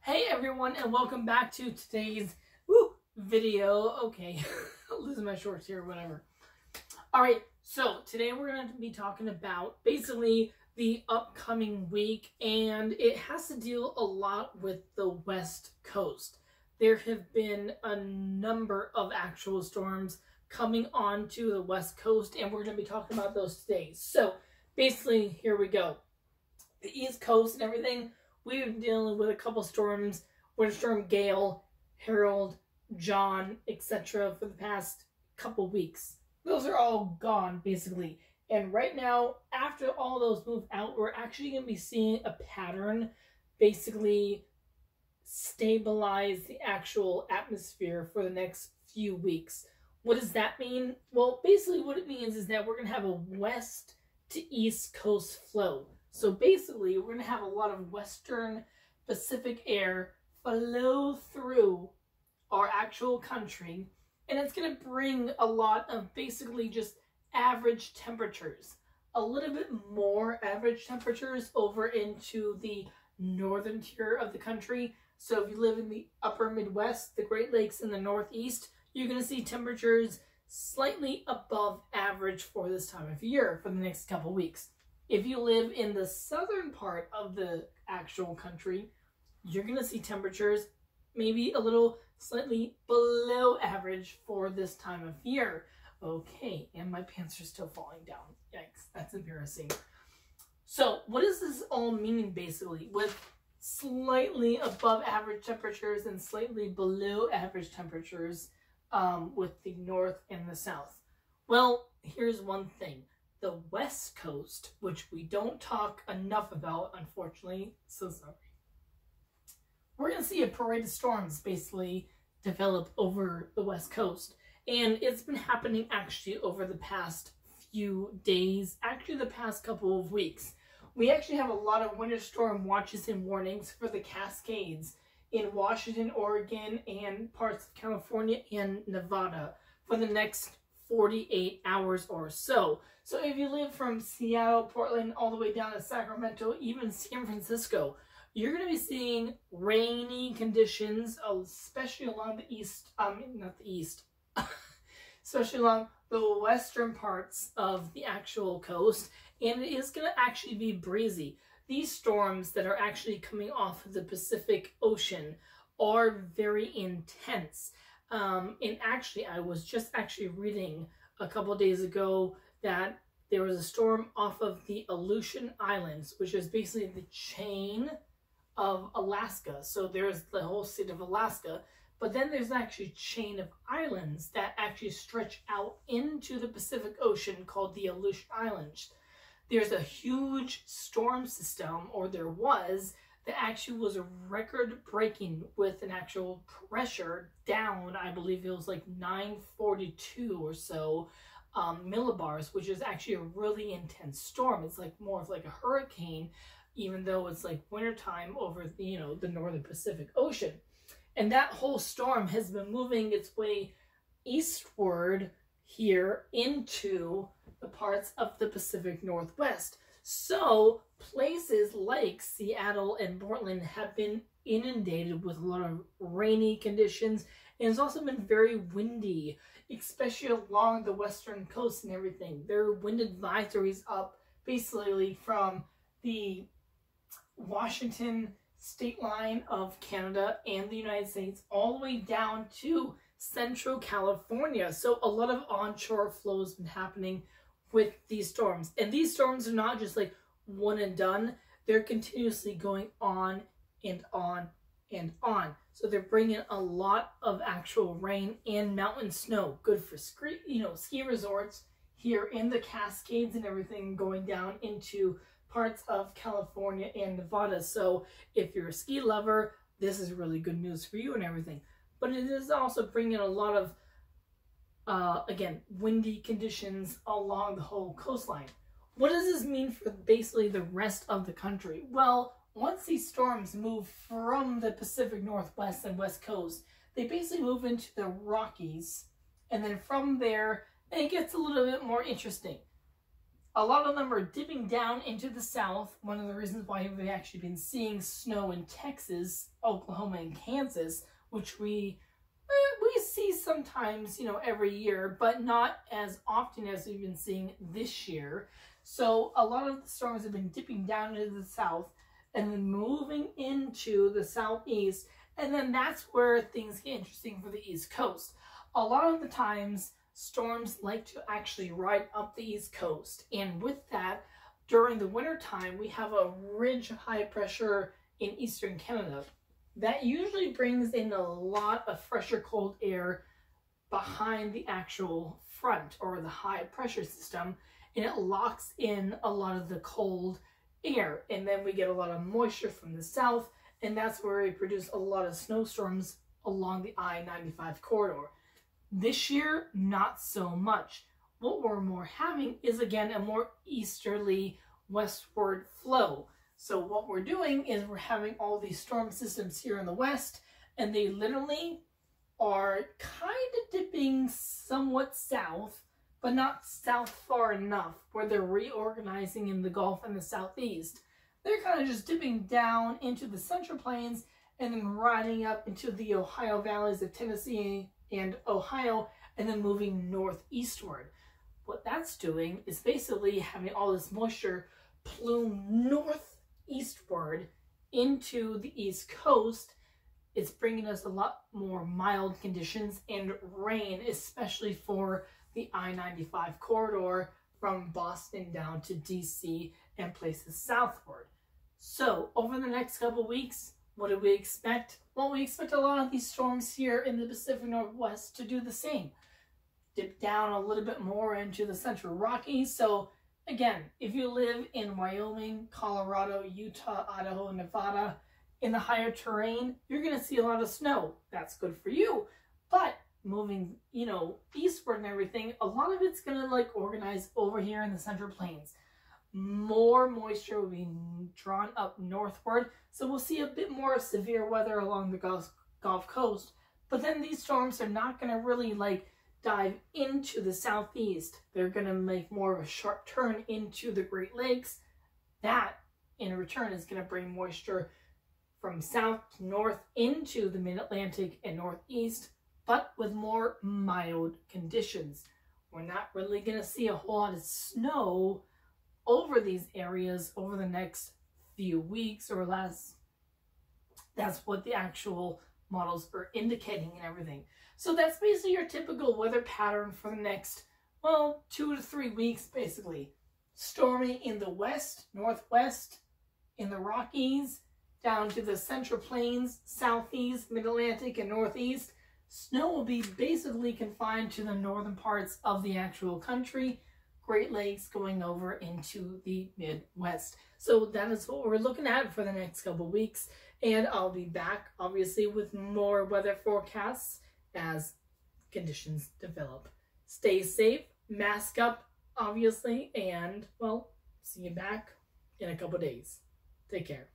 Hey everyone, and welcome back to today's video. Okay, losing my shorts here, whatever. Alright, so today we're going to be talking about basically the upcoming week, and it has to deal a lot with the West Coast. There have been a number of actual storms coming onto the West Coast, and we're going to be talking about those today. So basically, here we go. The East Coast and everything, we've been dealing with a couple storms, Winter Storm Gale, Harold, John, etc. for the past couple weeks. Those are all gone, basically. And right now, after all those move out, we're actually going to be seeing a pattern basically stabilize the actual atmosphere for the next few weeks. What does that mean? Well, basically what it means is that we're going to have a west to east coast flow. So basically, we're going to have a lot of western Pacific air flow through our actual country, and it's going to bring a lot of basically just average temperatures, a little bit more average temperatures over into the northern tier of the country. So if you live in the upper Midwest, the Great Lakes, and the Northeast, you're going to see temperatures slightly above average for this time of year for the next couple weeks. If you live in the southern part of the actual country, you're going to see temperatures maybe a little slightly below average for this time of year. Okay, and my pants are still falling down. Yikes, that's embarrassing. So what does this all mean basically with slightly above average temperatures and slightly below average temperatures with the north and the south? Well, here's one thing. The West Coast, which we don't talk enough about, unfortunately, so sorry. We're going to see a parade of storms basically develop over the West Coast. And it's been happening actually over the past few days, actually the past couple of weeks. We actually have a lot of winter storm watches and warnings for the Cascades in Washington, Oregon, and parts of California and Nevada for the next 48 hours or so. So if you live from Seattle, Portland, all the way down to Sacramento, even San Francisco, you're going to be seeing rainy conditions, especially along the east, not the east, especially along the western parts of the actual coast, and it is going to actually be breezy. These storms that are actually coming off of the Pacific Ocean are very intense. And actually, I was just actually reading a couple of days ago that there was a storm off of the Aleutian Islands, which is basically the chain of Alaska. So there's the whole state of Alaska, but then there's actually a chain of islands that actually stretch out into the Pacific Ocean called the Aleutian Islands. There's a huge storm system, or there was, that actually was a record-breaking with an actual pressure down, I believe it was like 942 or so millibars, which is actually a really intense storm. It's like more of like a hurricane, even though it's like wintertime over the, the northern Pacific Ocean. And that whole storm has been moving its way eastward here into the parts of the Pacific Northwest. So places like Seattle and Portland have been inundated with a lot of rainy conditions, and it's also been very windy, especially along the western coast and everything. There are wind advisories up basically from the Washington state line of Canada and the United States all the way down to central California. So a lot of onshore flow has been happening with these storms. And these storms are not just like one and done. They're continuously going on and on and on. So they're bringing a lot of actual rain and mountain snow. Good for ski resorts here in the Cascades and everything, going down into parts of California and Nevada. So if you're a ski lover, this is really good news for you and everything. But it is also bringing a lot of again, windy conditions along the whole coastline. What does this mean for basically the rest of the country? Well, once these storms move from the Pacific Northwest and West Coast, they basically move into the Rockies. And then from there, it gets a little bit more interesting. A lot of them are dipping down into the south. One of the reasons why we've actually been seeing snow in Texas, Oklahoma, and Kansas, which we see sometimes, every year, but not as often as we've been seeing this year. So a lot of the storms have been dipping down into the south and then moving into the southeast. And then that's where things get interesting for the East Coast. A lot of the times, storms like to actually ride up the East Coast. And with that, during the winter time, we have a ridge of high pressure in eastern Canada. That usually brings in a lot of fresher cold air behind the actual front or the high pressure system, and it locks in a lot of the cold air. And then we get a lot of moisture from the south, and that's where we produce a lot of snowstorms along the I-95 corridor. This year, not so much. What we're more having is, again, a more easterly westward flow. So what we're doing is we're having all these storm systems here in the west, and they literally are kind of dipping somewhat south, but not south far enough where they're reorganizing in the Gulf and the southeast. They're kind of just dipping down into the Central Plains and then riding up into the Ohio valleys of Tennessee and Ohio, and then moving northeastward. What that's doing is basically having all this moisture plume northeastward into the East Coast. It's bringing us a lot more mild conditions and rain, especially for the I-95 corridor from Boston down to DC and places southward. So over the next couple weeks, what do we expect? Well, we expect a lot of these storms here in the Pacific Northwest to do the same. Dip down a little bit more into the Central Rockies. So again, if you live in Wyoming, Colorado, Utah, Idaho, Nevada, in the higher terrain, you're going to see a lot of snow. That's good for you. But moving, eastward and everything, a lot of it's going to organize over here in the Central Plains. More moisture will be drawn up northward, so we'll see a bit more severe weather along the Gulf Coast. But then these storms are not going to really dive into the southeast. They're going to make more of a sharp turn into the Great Lakes. That, in return, is going to bring moisture from south to north into the mid-Atlantic and northeast, but with more mild conditions. We're not really going to see a whole lot of snow over these areas over the next few weeks or less. That's what the actual models are indicating and everything. So that's basically your typical weather pattern for the next, 2 to 3 weeks, basically. Stormy in the west, northwest, in the Rockies, down to the Central Plains, southeast, mid-Atlantic, and northeast. Snow will be basically confined to the northern parts of the actual country. Great Lakes going over into the Midwest. So that is what we're looking at for the next couple weeks. And I'll be back, obviously, with more weather forecasts as conditions develop. Stay safe, mask up, obviously, and, see you back in a couple days. Take care.